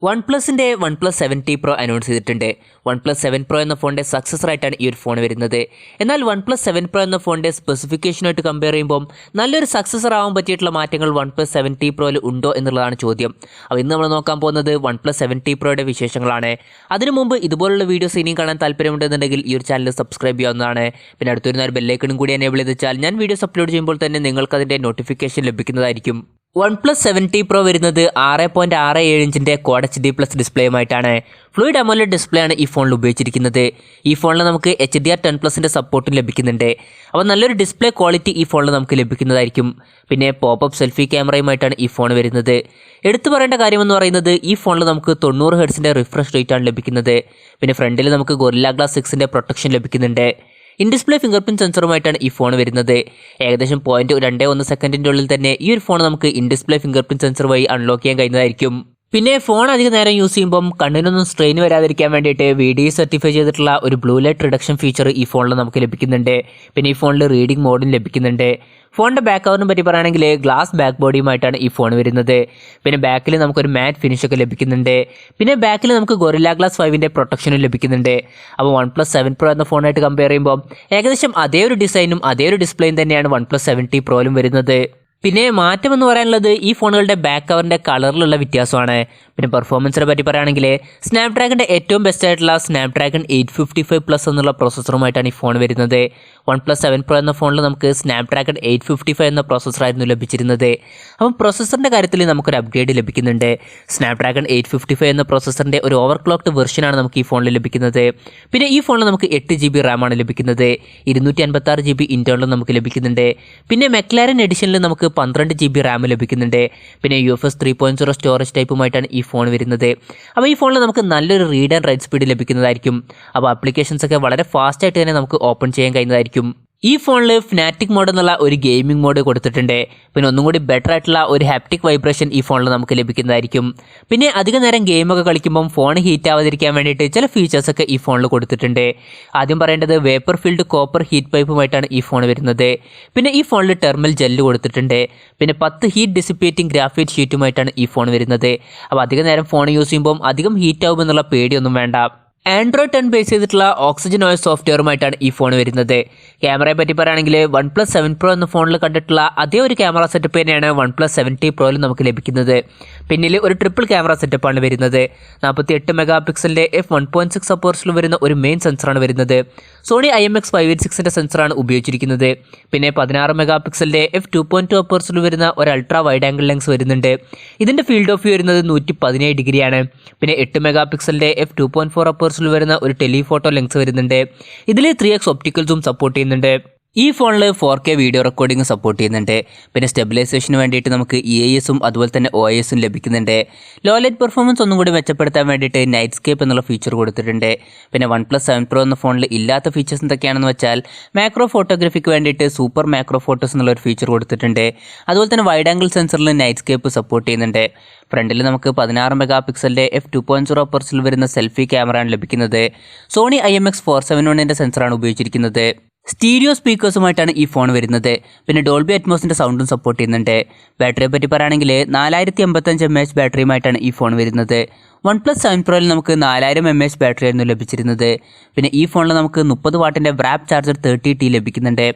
OnePlusന്റെ OnePlus 7T Pro announce ചെയ്തിട്ടുണ്ട്. OnePlus 7 Pro എന്ന ഫോണിൻ്റെ സക്സസറായിട്ടാണ് ഈ ഒരു ഫോൺ വരുന്നത്. എന്നാൽ OnePlus 7 Pro എന്ന ഫോണിൻ്റെ സ്പെസിഫിക്കേഷനായിട്ട് കമ്പയർ ചെയ്യുമ്പോൾ നല്ലൊരു സക്സസർ ആവാൻ പറ്റിയിട്ടുള്ള മാറ്റങ്ങൾ OnePlus 7T Proയിൽ ഉണ്ടോ എന്നുള്ളതാണ് ചോദ്യം. അപ്പോൾ ഇന്ന് നമ്മൾ നോക്കാൻ പോകുന്നത് OnePlus 7T Proയുടെ വിശേഷങ്ങളാണ്. അതിനു മുമ്പ് ഇതുപോലുള്ള വീഡിയോസ് ഇനിയും കാണാൻ താല്പര്യമുണ്ടെന്നുണ്ടെങ്കിൽ ഈ ഒരു ചാനൽ സബ്സ്ക്രൈബ് ചെയ്യാവുന്നതാണ്. പിന്നെ അടുത്തൊരു ബെല്ലൈക്കണും കൂടി എനേബിൾ ചെയ്ത് വെച്ചാൽ ഞാൻ വീഡിയോസ് അപ്ലോഡ് ചെയ്യുമ്പോൾ തന്നെ നിങ്ങൾക്ക് അതിൻ്റെ നോട്ടിഫിക്കേഷൻ ലഭിക്കുന്നതായിരിക്കും. OnePlus 7T Pro വരുന്നത് 6.67 ഇഞ്ചിൻ്റെ ക്വാഡ് HD+ ഡിസ്പ്ലേയുമായിട്ടാണ്. ഫ്ലൂയിഡ് AMOLED ഡിസ്പ്ലേ ആണ് ഈ ഫോണിൽ ഉപയോഗിച്ചിരിക്കുന്നത്. ഈ ഫോണിൽ നമുക്ക് HDR10+ൻ്റെ സപ്പോർട്ടും ലഭിക്കുന്നുണ്ട്. അപ്പോൾ നല്ലൊരു ഡിസ്പ്ലേ ക്വാളിറ്റി ഈ ഫോണിൽ നമുക്ക് ലഭിക്കുന്നതായിരിക്കും. പിന്നെ പോപ്പപ്പ് സെൽഫി ക്യാമറയുമായിട്ടാണ് ഈ ഫോൺ വരുന്നത്. എടുത്തു പറയേണ്ട കാര്യമെന്ന് പറയുന്നത് ഈ ഫോണിൽ നമുക്ക് 90 ഹെർട്സിൻ്റെ റിഫ്രഷ് റേറ്റ് ആണ് ലഭിക്കുന്നത്. പിന്നെ ഫ്രണ്ടിൽ നമുക്ക് Gorilla Glass 6ൻ്റെ പ്രൊട്ടക്ഷൻ ലഭിക്കുന്നുണ്ട്. ഇൻ ഡിസ്പ്ലേ ഫിംഗർ പ്രിന്റ് സെൻസറുമായിട്ടാണ് ഈ ഫോൺ വരുന്നത്. ഏകദേശം 0.21 സെക്കൻഡിൻ്റെ ഉള്ളിൽ തന്നെ ഈ ഒരു ഫോൺ നമുക്ക് in display finger print sensor വഴി അൺലോക്ക് ചെയ്യാൻ കഴിയുന്നതായിരിക്കും. പിന്നെ ഫോൺ അധികം നേരം യൂസ് ചെയ്യുമ്പം കണ്ണിനൊന്നും സ്ട്രെയിൻ വരാതിരിക്കാൻ വേണ്ടിയിട്ട് VDE സർട്ടിഫൈ ചെയ്തിട്ടുള്ള ഒരു ബ്ലൂ ലൈറ്റ് റിഡക്ഷൻ ഫീച്ചർ ഈ ഫോണിൽ നമുക്ക് ലഭിക്കുന്നുണ്ട്. പിന്നെ ഈ ഫോണിൽ റീഡിംഗ് മോഡും ലഭിക്കുന്നുണ്ട്. ഫോണിൻ്റെ ബാക്ക് കവറിനെ പറ്റി പറയുകയാണെങ്കിൽ ഗ്ലാസ് ബാക്ക് ബോഡിയുമായിട്ടാണ് ഈ ഫോൺ വരുന്നത്. പിന്നെ ബാക്കിൽ നമുക്കൊരു മാറ്റ് ഫിനിഷൊക്കെ ലഭിക്കുന്നുണ്ട്. പിന്നെ ബാക്കിൽ നമുക്ക് Gorilla Glass 5ൻ്റെ പ്രൊട്ടക്ഷനും ലഭിക്കുന്നുണ്ട്. അപ്പോൾ OnePlus 7 Pro എന്ന ഫോണായിട്ട് കമ്പയർ ചെയ്യുമ്പോൾ ഏകദേശം അതേ ഒരു ഡിസൈനും അതേ ഒരു ഡിസ്പ്ലേയും തന്നെയാണ് OnePlus 7T Proയിലും വരുന്നത്. പിന്നെ മാറ്റം എന്ന് പറയാനുള്ളത് ഈ ഫോണുകളുടെ ബാക്ക് കവറിൻ്റെ കളറിലുള്ള വ്യത്യാസമാണ്. പിന്നെ പെർഫോമൻസിനെ പറ്റി പറയുകയാണെങ്കിൽ സ്നാപ്ഡ്രാഗൻ്റെ ഏറ്റവും ബെസ്റ്റ് ആയിട്ടുള്ള സ്നാപ്ഡ്രാഗൺ 855+ എന്നുള്ള പ്രോസസ്സറുമായിട്ടാണ് ഈ ഫോൺ വരുന്നത്. OnePlus 7 Pro എന്ന ഫോണിൽ നമുക്ക് സ്നാപ്ഡ്രാഗൺ 855 എന്ന പ്രോസസ്സറായിരുന്നു ലഭിച്ചിരുന്നത്. അപ്പം പ്രോസസ്സറിൻ്റെ കാര്യത്തിൽ നമുക്കൊരു അപ്ഗ്രേഡ് ലഭിക്കുന്നുണ്ട്. സ്നാപ്ഡ്രാഗൺ 855 എന്ന പ്രോസസ്സറിൻ്റെ ഒരു ഓവർക്ലോക്ക്ഡ് വെർഷനാണ് നമുക്ക് ഈ ഫോണിൽ ലഭിക്കുന്നത്. പിന്നെ ഈ ഫോണിൽ നമുക്ക് 8 GB റാമാണ് ലഭിക്കുന്നത്. 256 GB ഇൻറ്റേർണലും നമുക്ക് ലഭിക്കുന്നുണ്ട്. പിന്നെ മെക്ലാരൻ എഡിഷനിൽ നമുക്ക് 12 GB റാം ലഭിക്കുന്നുണ്ട്. പിന്നെ UFS 3.0 സ്റ്റോറേജ് ടൈപ്പുമായിട്ടാണ് ഈ ഫോൺ വരുന്നത്. അപ്പോൾ ഈ ഫോണിൽ നമുക്ക് നല്ലൊരു റീഡ് ആൻഡ് റൈറ്റ് സ്പീഡ് ലഭിക്കുന്നതായിരിക്കും. അപ്പോൾ ആപ്ലിക്കേഷൻസ് ഒക്കെ വളരെ ഫാസ്റ്റായിട്ട് തന്നെ നമുക്ക് ഓപ്പൺ ചെയ്യാൻ കഴിയുന്നതായിരിക്കും. ഈ ഫോണിൽ ഫിനാറ്റിക് മോഡ് എന്നുള്ള ഒരു ഗെയിമിംഗ് മോഡ് കൊടുത്തിട്ടുണ്ട്. പിന്നെ ഒന്നും കൂടി ബെറ്റർ ആയിട്ടുള്ള ഒരു ഹാപ്റ്റിക് വൈബ്രേഷൻ ഈ ഫോണിൽ നമുക്ക് ലഭിക്കുന്നതായിരിക്കും. പിന്നെ അധിക നേരം ഗെയിമൊക്കെ കളിക്കുമ്പം ഫോൺ ഹീറ്റ് ആവാതിരിക്കാൻ വേണ്ടിയിട്ട് ചില ഫീച്ചേഴ്സൊക്കെ ഈ ഫോണിൽ കൊടുത്തിട്ടുണ്ട്. ആദ്യം പറയേണ്ടത് വേപ്പർ ഫിൽഡ് കോപ്പർ ഹീറ്റ് പൈപ്പുമായിട്ടാണ് ഈ ഫോൺ വരുന്നത്. പിന്നെ ഈ ഫോണിൽ ടെർമൽ ജെല്ല് കൊടുത്തിട്ടുണ്ട്. പിന്നെ 10 ഹീറ്റ് ഡിസിപ്പേറ്റിംഗ് ഗ്രാഫൈറ്റ് ഷീറ്റുമായിട്ടാണ് ഈ ഫോൺ വരുന്നത്. അപ്പോൾ അധിക നേരം ഫോൺ യൂസ് ചെയ്യുമ്പം അധികം ഹീറ്റ് ആവുമെന്നുള്ള പേടിയൊന്നും വേണ്ട. Android 10 ബേസ് ചെയ്തിട്ടുള്ള ഓക്സിജൻ OS സോഫ്റ്റ്വെയറുമായിട്ടാണ് ഈ ഫോൺ വരുന്നത്. ക്യാമറയെ പറ്റി പറയുകയാണെങ്കിൽ OnePlus 7 Pro എന്ന ഫോണിൽ കണ്ടിട്ടുള്ള അതേ ഒരു ക്യാമറ സെറ്റപ്പ് തന്നെയാണ് OnePlus 7T Proയിൽ നമുക്ക് ലഭിക്കുന്നത്. പിന്നിൽ ഒരു ട്രിപ്പിൾ ക്യാമറ സെറ്റപ്പാണ് വരുന്നത്. 48 മെഗാ പിക്സലിൻ്റെ f1.6 അപ്പേഴ്സിൽ വരുന്ന ഒരു മെയിൻ സെൻസറാണ് വരുന്നത്. സോണി IMX586ൻ്റെ സെൻസറാണ് ഉപയോഗിച്ചിരിക്കുന്നത്. പിന്നെ 16 മെഗാ പിക്സലിൻ്റെ f2.2 അപ്പേഴ്സിൽ വരുന്ന ഒരു അൾട്രാ വൈഡ് ആംഗിൾ ലെൻസ് വരുന്നുണ്ട്. ഇതിൻ്റെ ഫീൽഡ് ഓഫ് വ്യൂ വരുന്നത് 117 ഡിഗ്രിയാണ്. പിന്നെ 8 മെഗാ പിക്സലിൻ്റെ f2.4 അപ്പേഴ്സിൽ വരുന്ന ഒരു ടെലിഫോട്ടോ ലെൻസ് വരുന്നുണ്ട്. ഇതിൽ 3x ഒപ്റ്റിക്കൽ സൂം സപ്പോർട്ട് ചെയ്യുന്നുണ്ട്. ഈ ഫോണിൽ 4K വീഡിയോ റെക്കോർഡിംഗ് സപ്പോർട്ട് ചെയ്യുന്നുണ്ട്. പിന്നെ സ്റ്റെബിലൈസേഷന് വേണ്ടിയിട്ട് നമുക്ക് EISഉം അതുപോലെ തന്നെ OISഉം ലഭിക്കുന്നുണ്ട്. ലോ ലൈറ്റ് പെർഫോമൻസ് ഒന്നും കൂടി മെച്ചപ്പെടുത്താൻ വേണ്ടിയിട്ട് നൈറ്റ് സ്കേപ്പ് എന്നുള്ള ഫീച്ചർ കൊടുത്തിട്ടുണ്ട്. പിന്നെ OnePlus 7 Pro എന്ന ഫോണിൽ ഇല്ലാത്ത ഫീച്ചേഴ്സ് എന്തൊക്കെയാണെന്ന് വെച്ചാൽ മാക്രോ ഫോട്ടോഗ്രാഫിക്ക് വേണ്ടിയിട്ട് സൂപ്പർ മാക്രോ ഫോട്ടോസ് എന്നുള്ളൊരു ഫീച്ചർ കൊടുത്തിട്ടുണ്ട്. അതുപോലെ തന്നെ വൈഡ് ആംഗിൾ സെൻസറിൽ നൈറ്റ് സ്കേപ്പ് സപ്പോർട്ട് ചെയ്യുന്നുണ്ട്. ഫ്രണ്ടിൽ നമുക്ക് 16 മെഗാ പിക്സലിൻ്റെ f2.0 അപ്പേഴ്സിൽ വരുന്ന സെൽഫി ക്യാമറയാണ് ലഭിക്കുന്നത്. സോണി IMX471ൻ്റെ സെൻസറാണ് ഉപയോഗിച്ചിരിക്കുന്നത്. സ്റ്റീരിയോ സ്പീക്കേഴ്സുമായിട്ടാണ് ഈ ഫോൺ വരുന്നത്. പിന്നെ ഡോൾബി അറ്റ്മോസിൻ്റെ സൗണ്ടും സപ്പോർട്ട് ചെയ്യുന്നുണ്ട്. ബാറ്ററിയെ പറ്റി പറയുകയാണെങ്കിൽ 4055 mAh ബാറ്ററിയുമായിട്ടാണ് ഈ ഫോൺ വരുന്നത്. OnePlus 7 Proയിൽ നമുക്ക് 4000 mAh ബാറ്ററി ആയിരുന്നു ലഭിച്ചിരുന്നത്. പിന്നെ ഈ ഫോണിൽ നമുക്ക് 30 വാട്ടിൻ്റെ വ്രാപ്പ് ചാർജർ 30T ലഭിക്കുന്നുണ്ട്.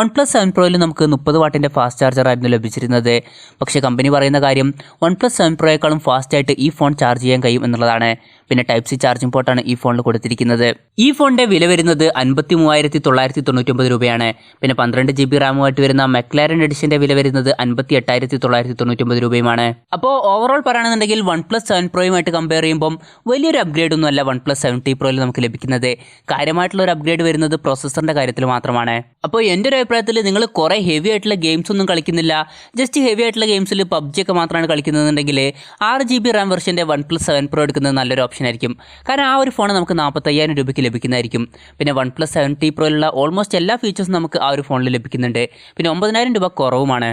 OnePlus 7 Proയിൽ നമുക്ക് 30 വാട്ടിൻ്റെ ഫാസ്റ്റ് ചാർജർ ആയിരുന്നു ലഭിച്ചിരുന്നത്. പക്ഷേ കമ്പനി പറയുന്ന കാര്യം OnePlus 7 Proയേക്കാളും ഫാസ്റ്റായിട്ട് ഈ ഫോൺ ചാർജ് ചെയ്യാൻ കഴിയും എന്നുള്ളതാണ്. പിന്നെ Type C ചാർജിംഗ് പോർട്ടാണ് ഈ ഫോണിൽ കൊടുത്തിരിക്കുന്നത്. ഈ ഫോണിൻ്റെ വില വരുന്നത് 53,999 രൂപയാണ്. പിന്നെ 12 GB റാമുമായിട്ട് വരുന്ന മെക്ലാരൻ എഡിഷൻ്റെ വില വരുന്നത് 58,999 രൂപയുമാണ്. അപ്പോൾ ഓവറോൾ പറയുകയാണെന്നുണ്ടെങ്കിൽ OnePlus 7 Proയുമായിട്ട് കമ്പയർ ചെയ്യുമ്പം വലിയൊരു അപ്ഗ്രേഡ് ഒന്നും അല്ല OnePlus 7T Proയിൽ നമുക്ക് ലഭിക്കുന്നത്. കാര്യമായിട്ടുള്ള ഒരു അപ്ഗ്രേഡ് വരുന്നത് പ്രോസസ്സറിൻ്റെ കാര്യത്തിൽ മാത്രമാണ്. അപ്പോൾ എൻ്റെ ഒരു അഭിപ്രായത്തിൽ നിങ്ങൾ കുറേ ഹെവി ആയിട്ടുള്ള ഗെയിംസ് ഒന്നും കളിക്കുന്നില്ല, ജസ്റ്റ് ഹെവി ആയിട്ടുള്ള ഗെയിംസിൽ PUBG ഒക്കെ മാത്രമാണ് കളിക്കുന്നതെന്നുണ്ടെങ്കിൽ 6 GB റാം വെർഷൻ്റെ OnePlus 7 Pro എടുക്കുന്നത് നല്ലൊരു ഓപ്ഷൻ ആയിരിക്കും. കാരണം ആ ഒരു ഫോൺ നമുക്ക് 45,000 രൂപയ്ക്ക് ലഭിക്കുന്നതായിരിക്കും. പിന്നെ OnePlus 7T Proയിലുള്ള ഓൾമോസ്റ്റ് എല്ലാ ഫീച്ചേഴ്സും നമുക്ക് ആ ഒരു ഫോണിൽ ലഭിക്കുന്നുണ്ട്. പിന്നെ 9,000 രൂപ കുറവുമാണ്.